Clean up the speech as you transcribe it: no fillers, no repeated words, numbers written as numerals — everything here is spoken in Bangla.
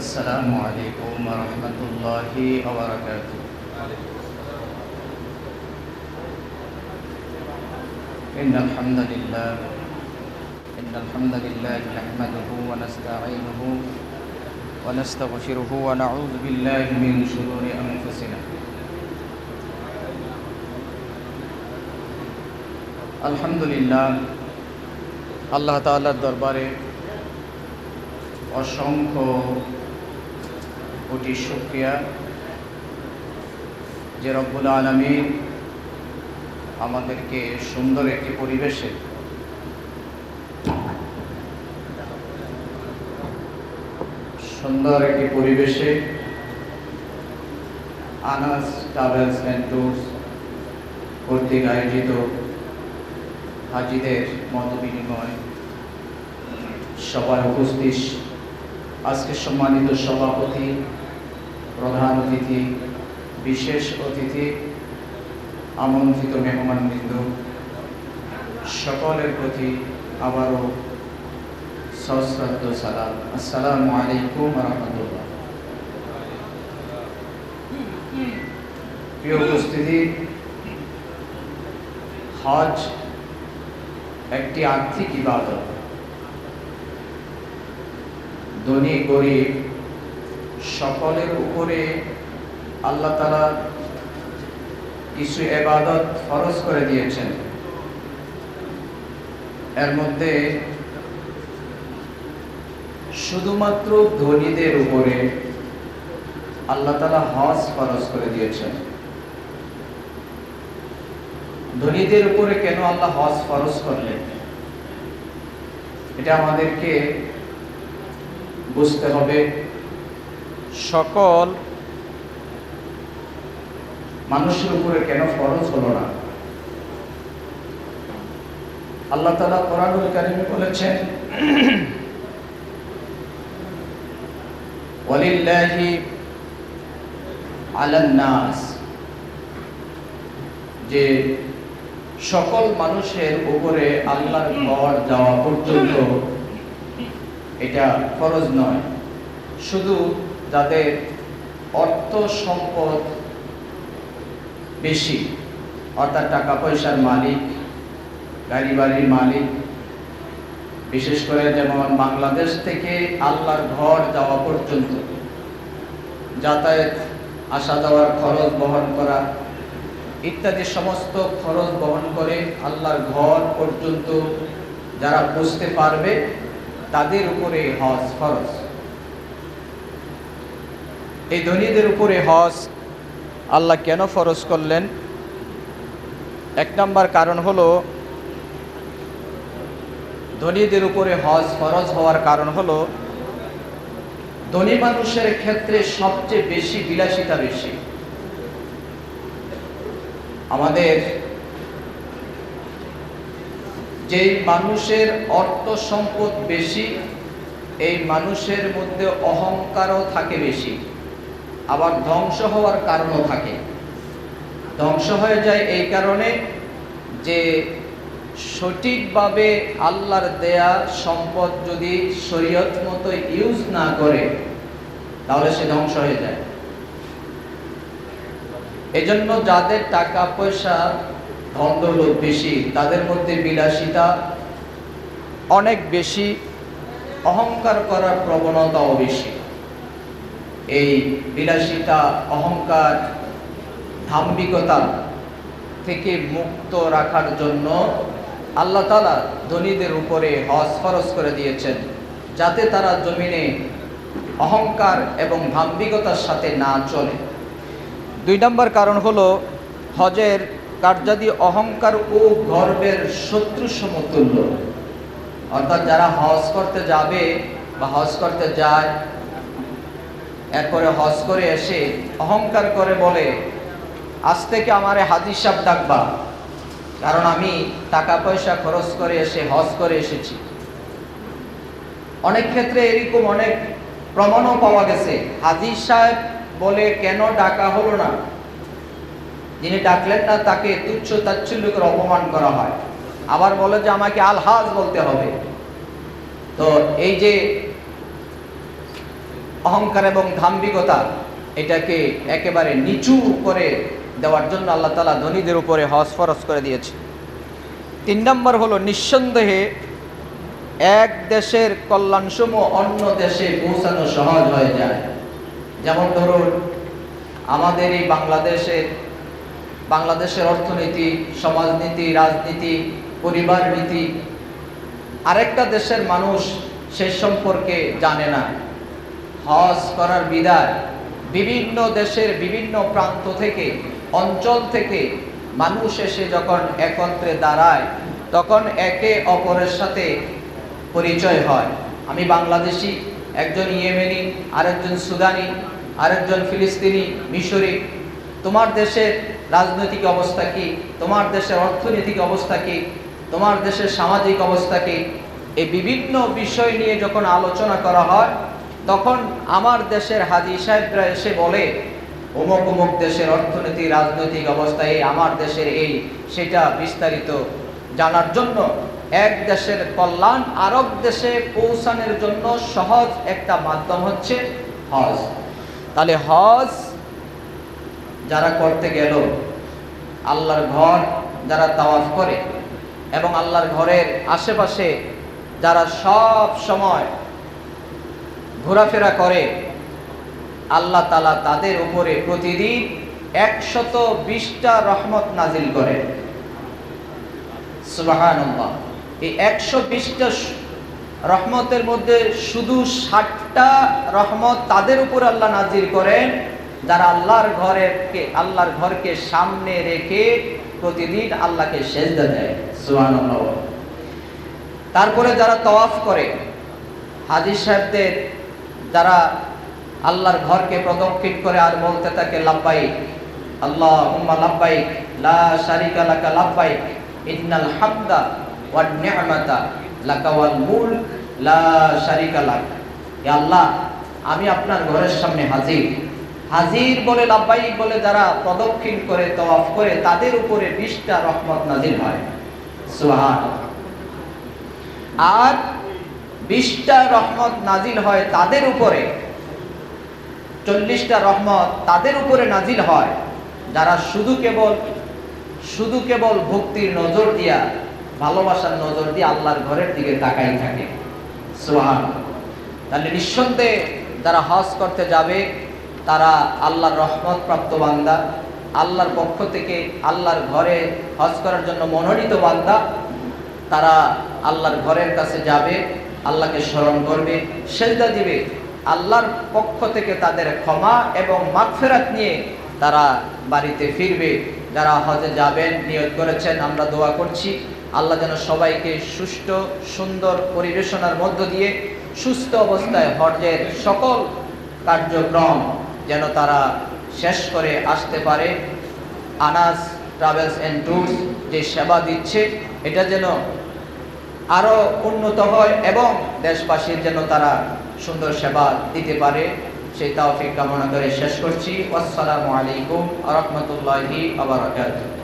السلام عليكم ورحمة الله وبركاته. إن الحمد لله نحمده ونستعينه ونستغفره ونعوذ بالله من شرور أنفسنا. আলহামদুলিল্লাহ, আল্লাহ তাআলার দরবারে অসংখ্য কোটি শুকরিয়া যে রব্বুল আলামিন আমাদেরকে সুন্দর একটি পরিবেশে আনাস ট্রাভেলস অ্যান্ড ট্যুরস কর্তৃক আয়োজিত হাজিদের মত বিনিময় সভায় উপস্থিত আজকে সম্মানিত সভাপতি, প্রধান অতিথি, বিশেষ অতিথি, আমন্ত্রিত মেহমানবৃন্দ, সকলের প্রতি আবারও সশ্রদ্ধ সালাম। আসসালামু আলাইকুম ওয়া রাহমাতুল্লাহ। প্রিয় উপস্থিতি, হজ একটি আর্থিক ইবাদত। ধনী গরিব সকলের উপরে আল্লাহ তাআলা কিছু ইবাদত ফরজ করে দিয়েছেন। এর মধ্যে শুধুমাত্র ধনীদের উপরে আল্লাহ তাআলা হজ ফরজ করে দিয়েছেন। ধনীদের উপরে কেন আল্লাহ হজ ফরজ করলেন, এটা আমাদেরকে বুঝতে হবে। সকল মানুষের উপরে কেন ফরজ হলো না? আল্লাহ তাআলা কোরআনুল কারীমে বলেছেন, ওয়ালিল্লাহি আলান নাস, যে সকল মানুষের উপরে আল্লাহর ঘর যাওয়া পর্যন্ত এটা ফরজ নয়। শুধু যাদের অর্থ সম্পদ বেশি, অর্থাৎ টাকা পয়সার মালিক, গাড়ি বাড়ির মালিক, বিশেষ করে যেমন বাংলাদেশ থেকে আল্লাহর ঘর যাওয়া পর্যন্ত যাতায়াত, আসা যাওয়ার খরচ বহন করা ইত্যাদি সমস্ত খরচ বহন করে আল্লাহর ঘর পর্যন্ত যারা বুঝতে পারবে তাদের উপরে হজ ফরজ। এই ধনীদের উপরে হজ আল্লাহ কেন ফরজ করলেন? এক নম্বর কারণ হলো, ধনীদের উপরে হজ ফরজ হওয়ার কারণ হলো, ধনী মানুষের ক্ষেত্রে সবচেয়ে বেশি বিলাসিতা বেশি। আমাদের যেই মানুষের অর্থ সম্পদ বেশি, এই মানুষের মধ্যে অহংকারও থাকে বেশি, আবার ধ্বংস হওয়ার কারণও থাকে। ধ্বংস হয়ে যায় এই কারণে যে সঠিকভাবে আল্লাহর দেয়া সম্পদ যদি শরীয়ত মতো ইউজ না করে তাহলে সে ধ্বংস হয়ে যায়। এজন্য যাদের টাকা পয়সা ধন দৌলত বেশি, তাদের মধ্যে বিলাসিতা অনেক বেশি, অহংকার করার প্রবণতাও বেশি। এই বিলাসিতা, অহংকার, দাম্ভিকতা থেকে মুক্ত রাখার জন্য আল্লাহ তাআলা ধনীদের উপরে হজ ফরজ করে দিয়েছেন, যাতে তারা জমিনে অহংকার এবং দাম্ভিকতার সাথে না চলে। দুই নম্বর কারণ হলো, হজের কার্যাদি অহংকার ও গর্বের শত্রু সমতুল্য। অর্থাৎ যারা হজ করতে যাবে বা হজ করতে যায়, এরপরে হজ করে এসে অহংকার করে বলে, আজ থেকে আমারে হাজী সাহেব ডাকবা, কারণ আমি টাকা পয়সা খরচ করে এসে হজ করে এসেছি। অনেক ক্ষেত্রে এরকম অনেক প্রমাণও পাওয়া গেছে। হাজী সাহেব বলে কেন ডাকা হলো না, যিনি ডাকলেন না তাকে তুচ্ছ তাচ্ছিল্য করে অপমান করা হয়। আবার বলে যে আমাকে আলহাজ বলতে হবে। তো এই যে অহংকার এবং দাম্ভিকতা এটাকে একেবারে নিচু করে দেওয়ার জন্য আল্লাহ তাআলা ধনীদের উপরে হজ ফরজ করে দিয়েছে। 3 নম্বর হলো নিঃসন্দেহে এক দেশের কল্যাণসমূহ অন্য দেশে পৌঁছানো সহজ হয়ে যায়। যেমন ধরুন আমাদের এই বাংলাদেশের অর্থনীতি, সমাজনীতি, রাজনীতি, পরিবার নীতি আরেকটা দেশের মানুষ সে সম্পর্কে জানে না। হজ করার বিধায় বিভিন্ন দেশের বিভিন্ন প্রান্ত থেকে, অঞ্চল থেকে মানুষ এসে যখন একত্রে দাঁড়ায় তখন একে অপরের সাথে পরিচয় হয়। আমি বাংলাদেশি, একজন ইয়েমেনি, আরেকজন সুদানি, আরেকজন ফিলিস্তিনি, মিশরি। তোমার দেশের রাজনৈতিক অবস্থা কি, তোমার দেশের অর্থনৈতিক অবস্থা কি, তোমার দেশের সামাজিক অবস্থা কি, এই বিভিন্ন বিষয় নিয়ে যখন আলোচনা করা হয় তখন আমার দেশের হাজী সাহেবরা এসে বলে অমুক অমুক দেশের অর্থনীতি, রাজনৈতিক অবস্থা এই, আমার দেশের এই, সেটা বিস্তারিত জানার জন্য এক দেশের কল্যাণ আরেক দেশে পৌঁছানোর জন্য সহজ একটা মাধ্যম হচ্ছে হজ। তাহলে হজ যারা করতে গেল, আল্লাহর ঘর যারা তাওয়াফ করে এবং আল্লাহর ঘরের আশেপাশে যারা সব সময় ঘোরাফেরা করে, আল্লাহ তাআলা তাদের উপরে প্রতিদিন 120টা রহমত নাজিল করে। সুবহানাল্লাহ। এই 120টা রহমতের মধ্যে শুধু 60টা রহমত তাদের উপর আল্লাহ নাজিল করেন যারা আল্লাহর ঘরকে সামনে রেখে প্রতিদিন আল্লাহকে সেজদা দেয়। সুবহানাল্লাহ। তারপরে যারা তাওয়াফ করে, হাজী সাহেবদের যারা আল্লাহর ঘরকে প্রদক্ষিণ করে আর বলতে থাকে লাব্বাইক আল্লাহুম্মা লাব্বাইক লা শারিকা লাকা লাব্বাইক ইন্নাল হামদা ওয়ান নি'মাতা লাকা ওয়াল মুলক লা শারিকা লাক। ইয়া আল্লাহ, আমি আপনার ঘরের সামনে হাজির বলে লাব্বাইক বলে যারা প্রদক্ষিণ করে তাওয়াফ করে তাদের উপরে 20টা রহমত নাজিল হয়। সুবহানাল্লাহ। আর 20টা রহমত নাজিল হয় তাদের উপরে, 40টা রহমত তাদের উপরে নাজিল হয় যারা শুধু কেবল ভক্তির নজর দিয়া, ভালোবাসার নজর দিয়ে আল্লাহর ঘরের দিকে তাকাই থাকে। সুবহানাল্লাহ। তাহলে নিঃসন্দেহে যারা হজ করতে যাবে তারা আল্লাহর রহমত প্রাপ্ত বান্দা, আল্লাহর পক্ষ থেকে আল্লাহর ঘরে হজ করার জন্য মনোনীত বান্দা। তারা আল্লাহর ঘরের কাছে যাবে, আল্লাহকে স্মরণ করবে, সেজদা দিবে, আল্লাহর পক্ষ থেকে তাদের ক্ষমা এবং মাগফিরাত নিয়ে তারা বাড়িতে ফিরবে। যারা হজে যাবেন নিয়ত করেছেন, আমরা দোয়া করছি আল্লাহ যেন সবাইকে সুষ্ঠু সুন্দর পরিবেশনার মধ্য দিয়ে সুস্থ অবস্থায় হজের সকল কার্যক্রম যেন তারা শেষ করে আসতে পারে। আনাস ট্রাভেলস অ্যান্ড ট্যুরস যে সেবা দিচ্ছে এটা যেন আরো উন্নত হয় এবং দেশবাসীর যেন তারা সুন্দর সেবা দিতে পারে, সেই তৌফিক কামনা করে শেষ করছি। আসসালামু আলাইকুম ওয়া রাহমাতুল্লাহি ওয়া বারাকাতুহু।